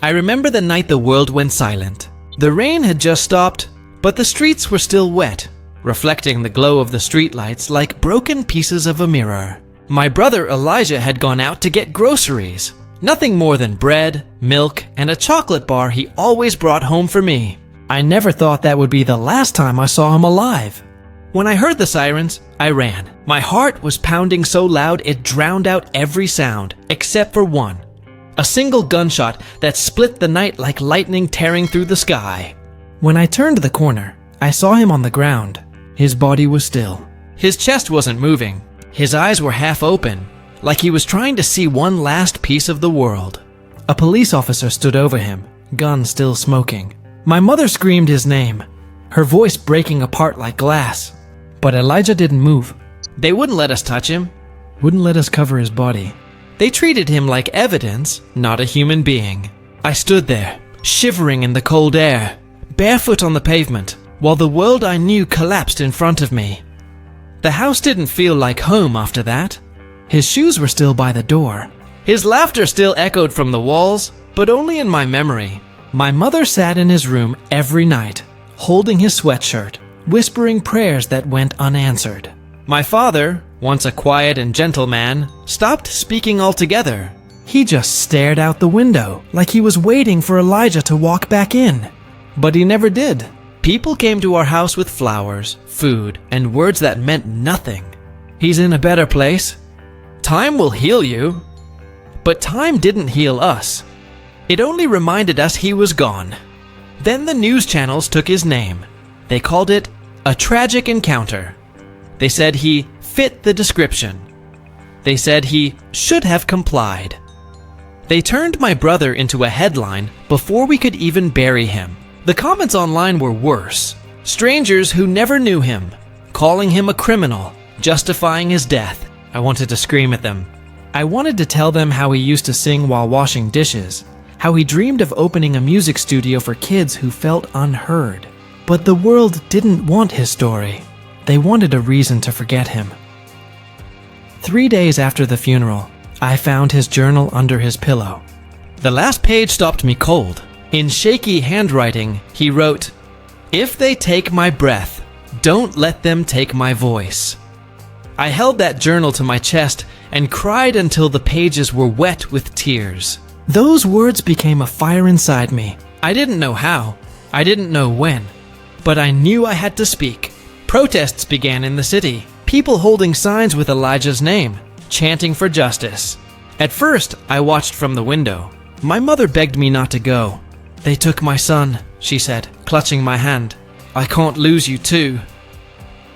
I remember the night the world went silent. The rain had just stopped, but the streets were still wet, reflecting the glow of the streetlights like broken pieces of a mirror. My brother Elijah had gone out to get groceries. Nothing more than bread, milk, and a chocolate bar he always brought home for me. I never thought that would be the last time I saw him alive. When I heard the sirens, I ran. My heart was pounding so loud it drowned out every sound, except for one. A single gunshot that split the night like lightning tearing through the sky. When I turned the corner, I saw him on the ground. His body was still. His chest wasn't moving. His eyes were half open, like he was trying to see one last piece of the world. A police officer stood over him, gun still smoking. My mother screamed his name, her voice breaking apart like glass. But Elijah didn't move. They wouldn't let us touch him, wouldn't let us cover his body. They treated him like evidence, not a human being. I stood there, shivering in the cold air, barefoot on the pavement, while the world I knew collapsed in front of me. The house didn't feel like home after that. His shoes were still by the door. His laughter still echoed from the walls, but only in my memory. My mother sat in his room every night, holding his sweatshirt, whispering prayers that went unanswered. My father, once a quiet and gentle man, stopped speaking altogether. He just stared out the window, like he was waiting for Elijah to walk back in. But he never did. People came to our house with flowers, food, and words that meant nothing. He's in a better place. Time will heal you. But time didn't heal us. It only reminded us he was gone. Then the news channels took his name. They called it a tragic encounter. They said he fit the description. They said he should have complied. They turned my brother into a headline before we could even bury him. The comments online were worse. Strangers who never knew him, calling him a criminal, justifying his death. I wanted to scream at them. I wanted to tell them how he used to sing while washing dishes, how he dreamed of opening a music studio for kids who felt unheard. But the world didn't want his story. They wanted a reason to forget him. 3 days after the funeral, I found his journal under his pillow. The last page stopped me cold. In shaky handwriting, he wrote, "If they take my breath, don't let them take my voice." I held that journal to my chest and cried until the pages were wet with tears. Those words became a fire inside me. I didn't know how. I didn't know when. But I knew I had to speak. Protests began in the city. People holding signs with Elijah's name, chanting for justice. At first, I watched from the window. My mother begged me not to go. "They took my son," she said, clutching my hand. "I can't lose you too."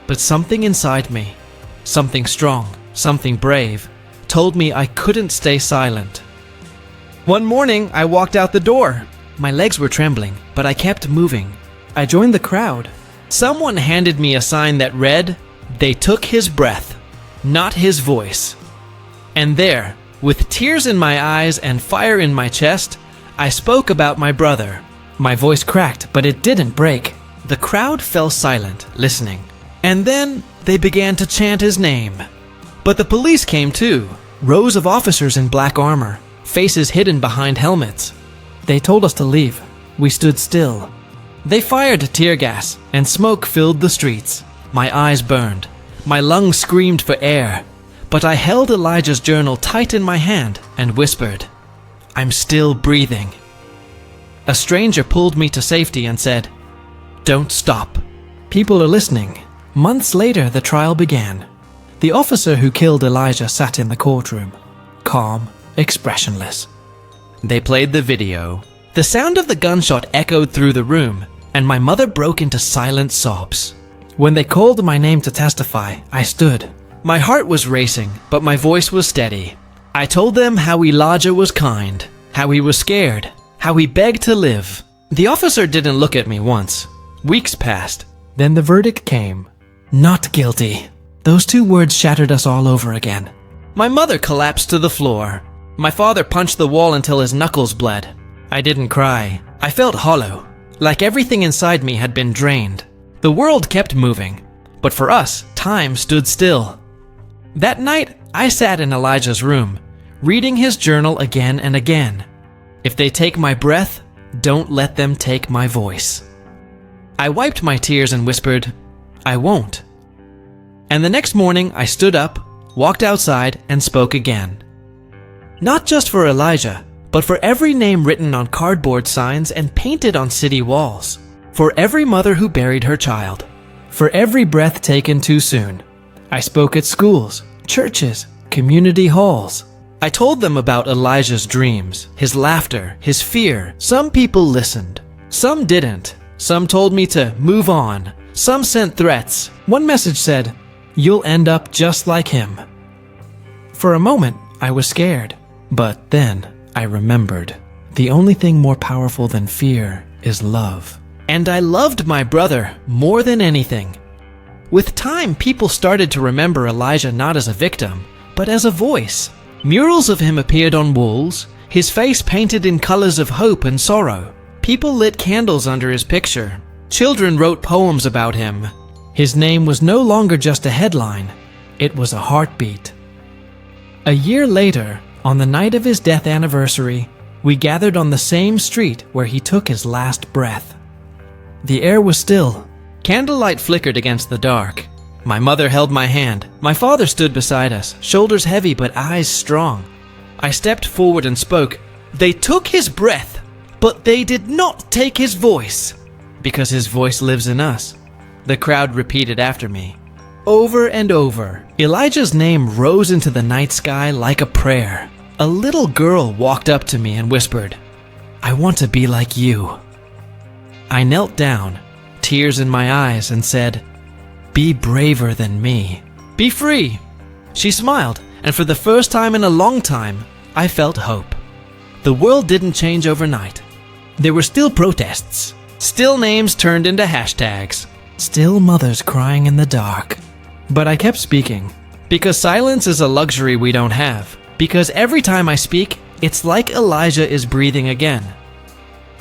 But something inside me, something strong, something brave, told me I couldn't stay silent. One morning, I walked out the door. My legs were trembling, but I kept moving. I joined the crowd. Someone handed me a sign that read, "They took his breath, not his voice." And there, with tears in my eyes and fire in my chest, I spoke about my brother. My voice cracked, but it didn't break. The crowd fell silent, listening. And then they began to chant his name. But the police came too, rows of officers in black armor, faces hidden behind helmets. They told us to leave. We stood still. They fired tear gas, and smoke filled the streets. My eyes burned. My lungs screamed for air. But I held Elijah's journal tight in my hand and whispered, "I'm still breathing." A stranger pulled me to safety and said, "Don't stop." People are listening. Months later, the trial began. The officer who killed Elijah sat in the courtroom, calm, expressionless. They played the video. The sound of the gunshot echoed through the room, and my mother broke into silent sobs. When they called my name to testify, I stood. My heart was racing, but my voice was steady. I told them how Elijah was kind, how he was scared, how he begged to live. The officer didn't look at me once. Weeks passed. Then the verdict came. Not guilty. Those two words shattered us all over again. My mother collapsed to the floor. My father punched the wall until his knuckles bled. I didn't cry. I felt hollow, like everything inside me had been drained. The world kept moving, but for us, time stood still. That night, I sat in Elijah's room, reading his journal again and again. If they take my breath, don't let them take my voice. I wiped my tears and whispered, I won't. And the next morning I stood up, walked outside, and spoke again. Not just for Elijah, but for every name written on cardboard signs and painted on city walls. For every mother who buried her child. For every breath taken too soon. I spoke at schools, churches, community halls. I told them about Elijah's dreams, his laughter, his fear. Some people listened. Some didn't. Some told me to move on. Some sent threats. One message said, "You'll end up just like him." For a moment, I was scared. But then I remembered. The only thing more powerful than fear is love. And I loved my brother more than anything. With time, people started to remember Elijah not as a victim, but as a voice. Murals of him appeared on walls, his face painted in colors of hope and sorrow. People lit candles under his picture. Children wrote poems about him. His name was no longer just a headline, it was a heartbeat. A year later, on the night of his death anniversary, we gathered on the same street where he took his last breath. The air was still. Candlelight flickered against the dark. My mother held my hand. My father stood beside us, shoulders heavy but eyes strong. I stepped forward and spoke. They took his breath, but they did not take his voice, because his voice lives in us. The crowd repeated after me. Over and over, Elijah's name rose into the night sky like a prayer. A little girl walked up to me and whispered, "I want to be like you." I knelt down, tears in my eyes, and said, "Be braver than me. Be free." She smiled, and for the first time in a long time, I felt hope. The world didn't change overnight. There were still protests, still names turned into hashtags, still mothers crying in the dark. But I kept speaking, because silence is a luxury we don't have. Because every time I speak, it's like Elijah is breathing again.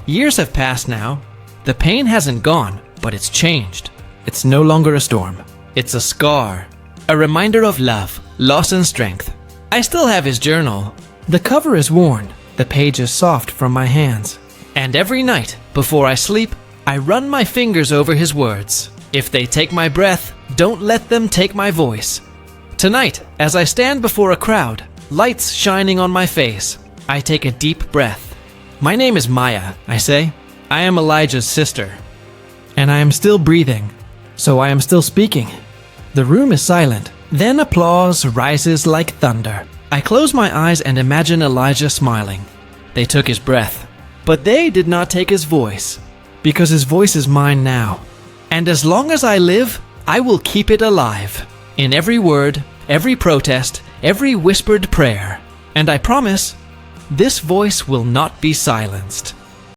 Years have passed now. The pain hasn't gone, but it's changed. It's no longer a storm. It's a scar. A reminder of love, loss and strength. I still have his journal. The cover is worn. The page is soft from my hands. And every night, before I sleep, I run my fingers over his words. If they take my breath, don't let them take my voice. Tonight, as I stand before a crowd, lights shining on my face, I take a deep breath. My name is Maya, I say. I am Elijah's sister. And I am still breathing, so I am still speaking. The room is silent. Then applause rises like thunder. I close my eyes and imagine Elijah smiling. They took his breath, but they did not take his voice, because his voice is mine now. And as long as I live, I will keep it alive. In every word, every protest, every whispered prayer. And I promise, this voice will not be silenced.